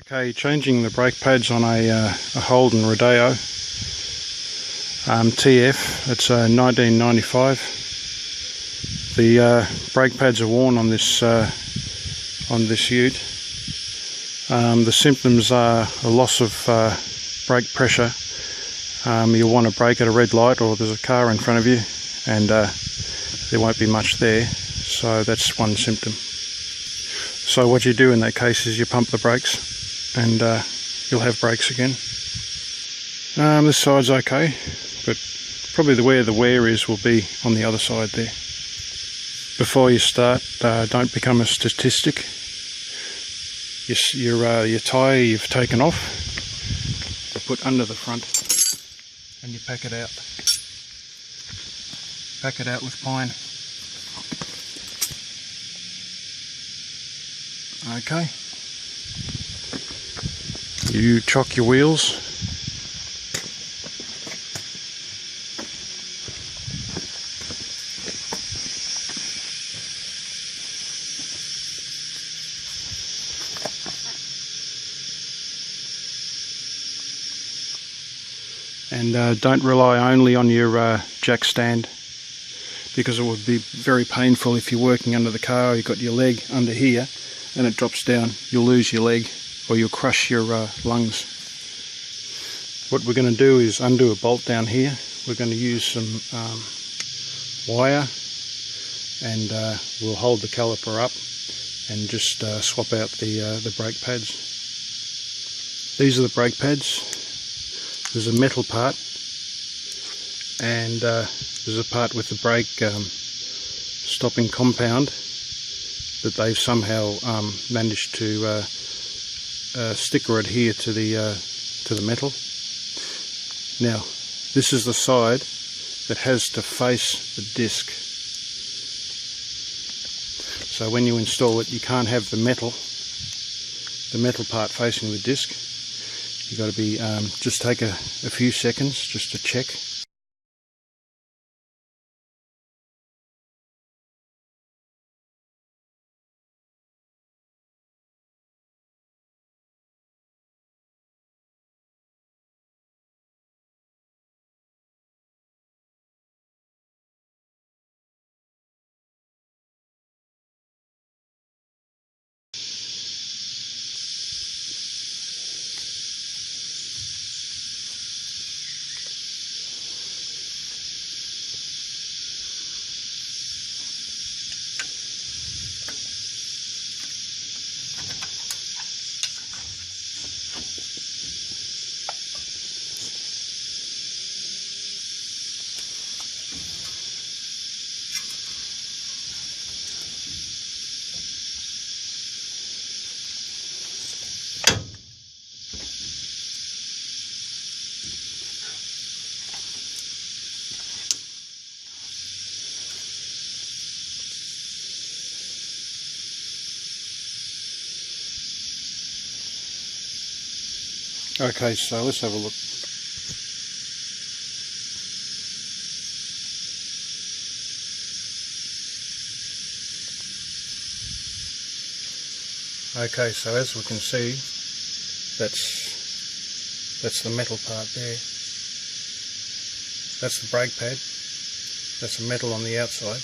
Okay, changing the brake pads on a Holden rodeo TF. It's a 1995. The brake pads are worn on this ute. The symptoms are a loss of brake pressure. You'll want to brake at a red light or there's a car in front of you, and there won't be much there, so that's one symptom. So what you do in that case is you pump the brakes and you'll have brakes again. This side's okay, but probably where the wear is will be on the other side there. Before you start, don't become a statistic. Your tyre you've taken off, you put under the front and you pack it out. Pack it out with pine. Okay. You chock your wheels. And don't rely only on your jack stand, because it would be very painful if you're working under the car, you've got your leg under here and it drops down. You'll lose your leg or you'll crush your lungs. What we're going to do is undo a bolt down here. We're going to use some wire, and we'll hold the caliper up and just swap out the brake pads. These are the brake pads. There's a metal part, and there's a part with the brake stopping compound that they've somehow managed to stick or adhere to the metal. Now, this is the side that has to face the disc. So when you install it, you can't have the metal part facing the disc. You've got to be just take a few seconds just to check. Okay, so let's have a look. Okay, so as we can see, that's the metal part there. That's the brake pad. That's the metal on the outside,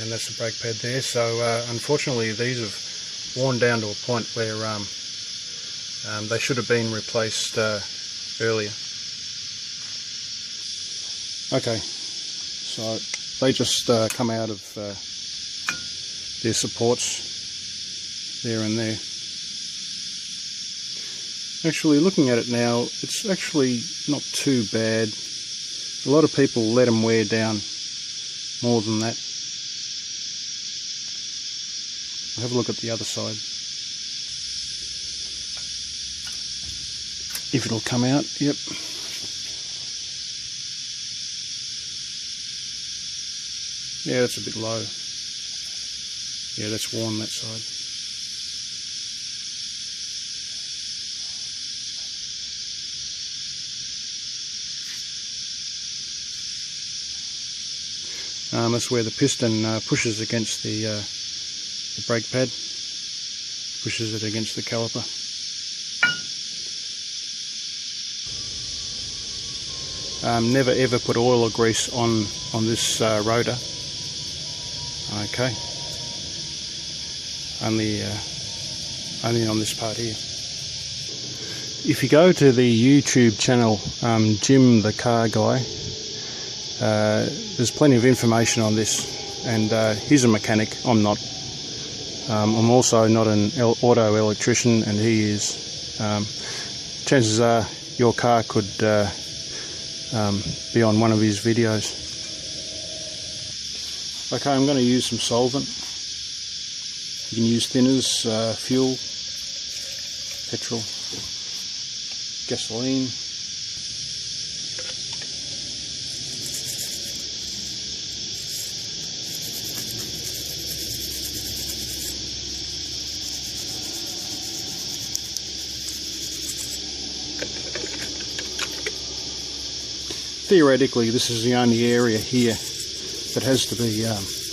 and that's the brake pad there. So unfortunately, these have worn down to a point where they should have been replaced earlier. Okay, so they just come out of their supports there and there. Actually, looking at it now, it's actually not too bad. A lot of people let them wear down more than that. I'll have a look at the other side. If it'll come out, yep. Yeah, that's a bit low. Yeah, that's worn that side. That's where the piston pushes against the brake pad, pushes it against the caliper. Never ever put oil or grease on this rotor. Okay, only on this part here. If you go to the YouTube channel Jim the Car Guy, there's plenty of information on this, and he's a mechanic. I'm not. I'm also not an auto electrician, and he is. Chances are your car could be on one of his videos. Okay, I'm going to use some solvent. You can use thinners, fuel, petrol, gasoline. Theoretically, this is the only area here that has to be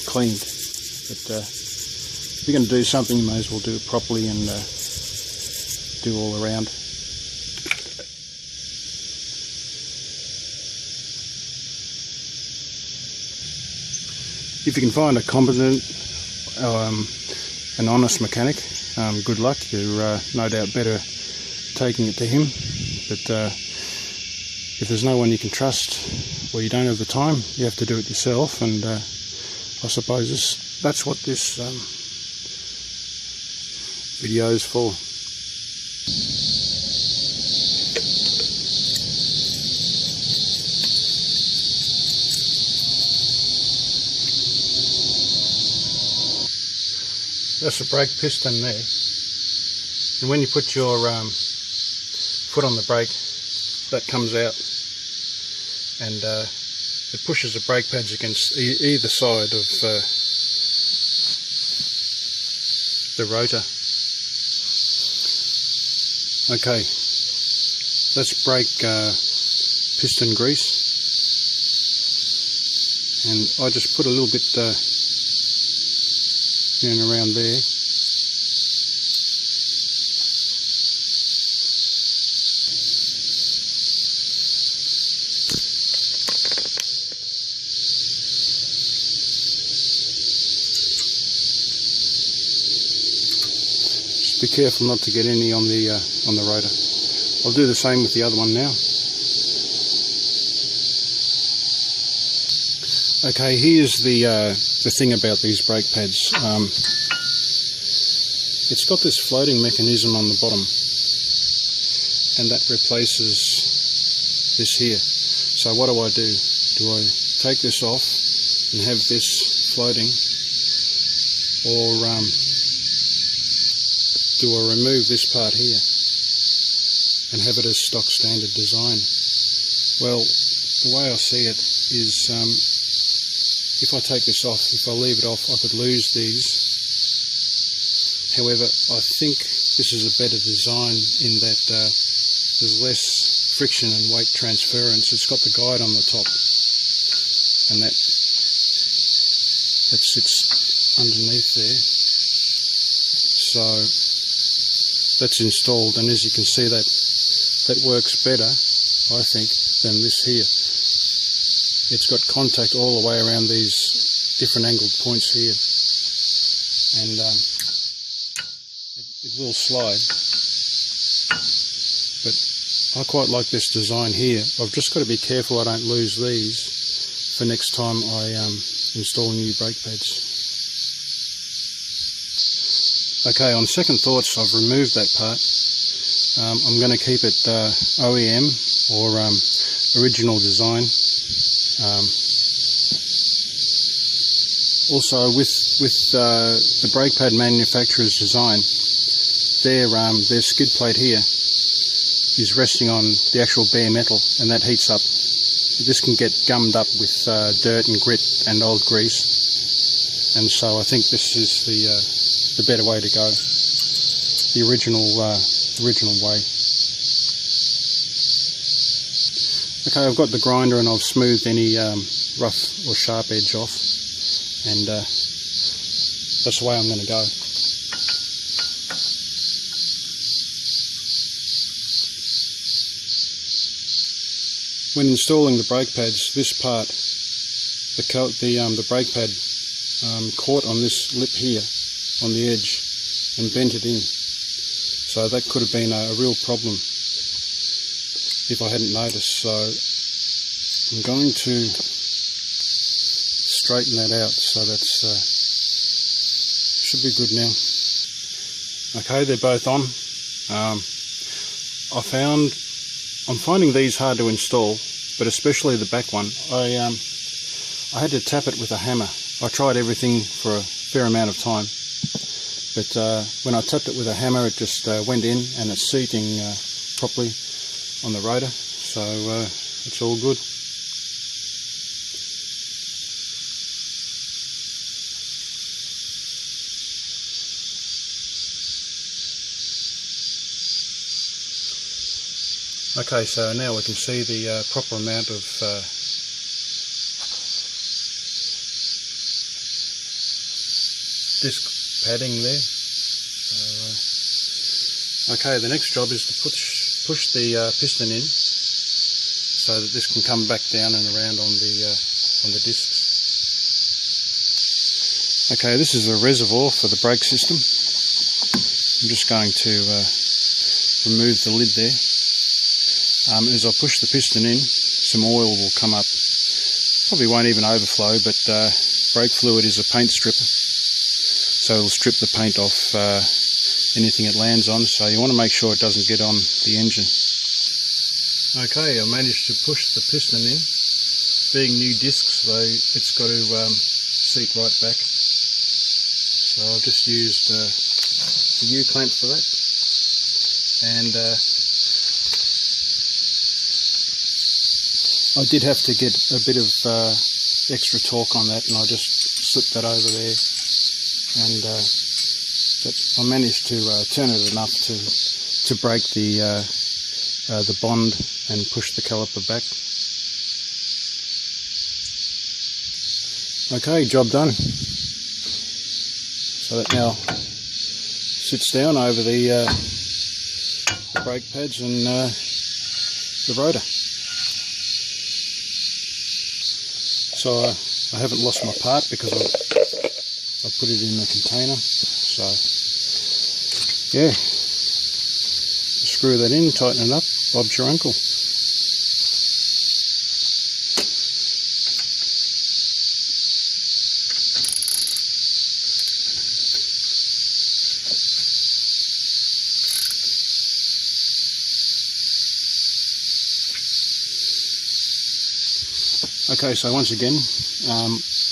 cleaned, but if you're going to do something, you may as well do it properly and do all around. If you can find a competent, an honest mechanic, good luck. You're no doubt better taking it to him, but if there's no one you can trust, or you don't have the time, you have to do it yourself, and I suppose that's what this video is for. That's the brake piston there, and when you put your foot on the brake, that comes out, and it pushes the brake pads against either side of the rotor. Okay, that's brake piston grease, and I just put a little bit in and around there. Be careful not to get any on the rotor. I'll do the same with the other one now. Okay, here's the thing about these brake pads. It's got this floating mechanism on the bottom, and that replaces this here. So what do? Do I take this off and have this floating, or do I remove this part here and have it as stock standard design? Well, the way I see it is, if I take this off, if I leave it off, I could lose these. However, I think this is a better design in that there's less friction and weight transference. It's got the guide on the top, and that sits underneath there. So that's installed, and as you can see, that works better, I think, than this here. It's got contact all the way around these different angled points here, and it will slide, but I quite like this design here. I've just got to be careful I don't lose these for next time I install new brake pads. Okay, on second thoughts, I've removed that part. I'm going to keep it OEM, or original design. Also, with the brake pad manufacturer's design, their skid plate here is resting on the actual bare metal, and that heats up. This can get gummed up with dirt and grit and old grease, and so I think this is the better way to go, the original way. Okay, I've got the grinder and I've smoothed any rough or sharp edge off, and that's the way I'm going to go. When installing the brake pads, this part, the brake pad caught on this lip here, on the edge, and bent it in. So that could have been a real problem if I hadn't noticed. So I'm going to straighten that out, so that's should be good now. Okay, they're both on. I'm finding these hard to install, but especially the back one. I had to tap it with a hammer. I tried everything for a fair amount of time, but when I tapped it with a hammer, it just went in, and it's seating properly on the rotor, so it's all good. Okay, so now we can see the proper amount of disc padding there. So, okay, the next job is to push the piston in so that this can come back down and around on the discs. Okay, this is the reservoir for the brake system. I'm just going to remove the lid there. As I push the piston in, some oil will come up. Probably won't even overflow, but brake fluid is a paint stripper, so it'll strip the paint off anything it lands on, so you want to make sure it doesn't get on the engine. Okay, I managed to push the piston in. Being new discs though, it's got to seat right back, so I've just used the U-clamp for that, and I did have to get a bit of extra torque on that, and I just slipped that over there, and but I managed to turn it enough to break the bond and push the caliper back. Okay, job done. So that now sits down over the brake pads and the rotor. So I haven't lost my part because I put it in the container. So yeah, screw that in, tighten it up, Bob's your uncle. Okay, so once again,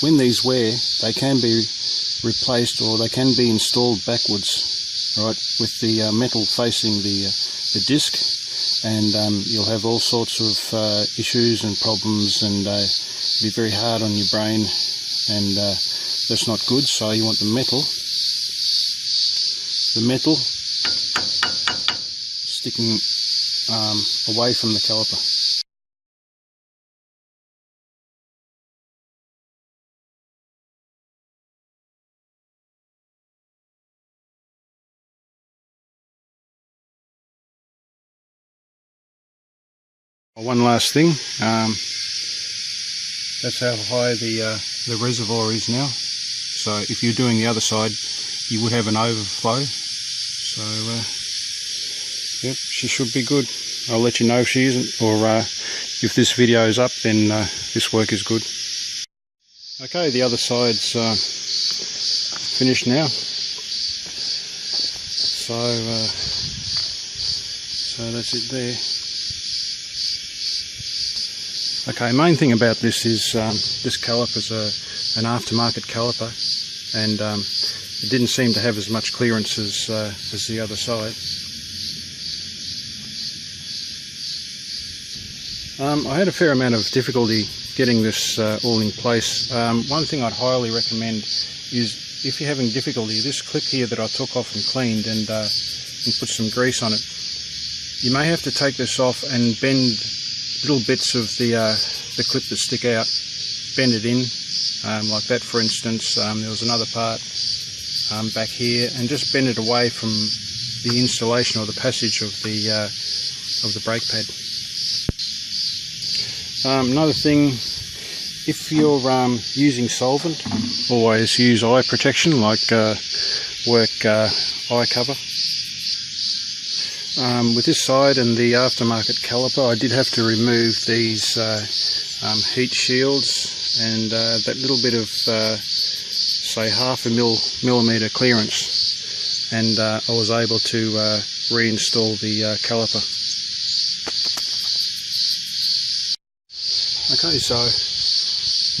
when these wear, they can be replaced or they can be installed backwards, right, with the metal facing the disc, and you'll have all sorts of issues and problems, and be very hard on your brain, and that's not good. So you want the metal sticking away from the caliper. One last thing, that's how high the reservoir is now. So if you're doing the other side, you would have an overflow. So yep, she should be good. I'll let you know if she isn't, or if this video is up, then this work is good. Okay, the other side's finished now. So that's it there. Okay, main thing about this is this caliper's an aftermarket caliper, and it didn't seem to have as much clearance as the other side. I had a fair amount of difficulty getting this all in place. One thing I'd highly recommend is, if you're having difficulty, this clip here that I took off and cleaned and put some grease on it, you may have to take this off and bend little bits of the clip that stick out, bend it in, like that for instance. There was another part back here, and just bend it away from the installation or the passage of the brake pad. Another thing, if you're using solvent, always use eye protection, like work eye cover. With this side and the aftermarket caliper, I did have to remove these heat shields and that little bit of say half a millimetre clearance, and I was able to reinstall the caliper. Okay, so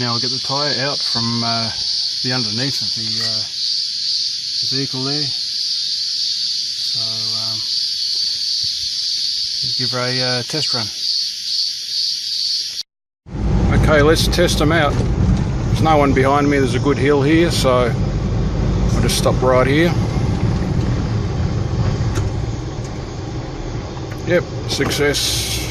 now I'll get the tyre out from the underneath of the vehicle there. So give her a test run. Okay, let's test them out. There's no one behind me, there's a good hill here, so I'll just stop right here. Yep, success.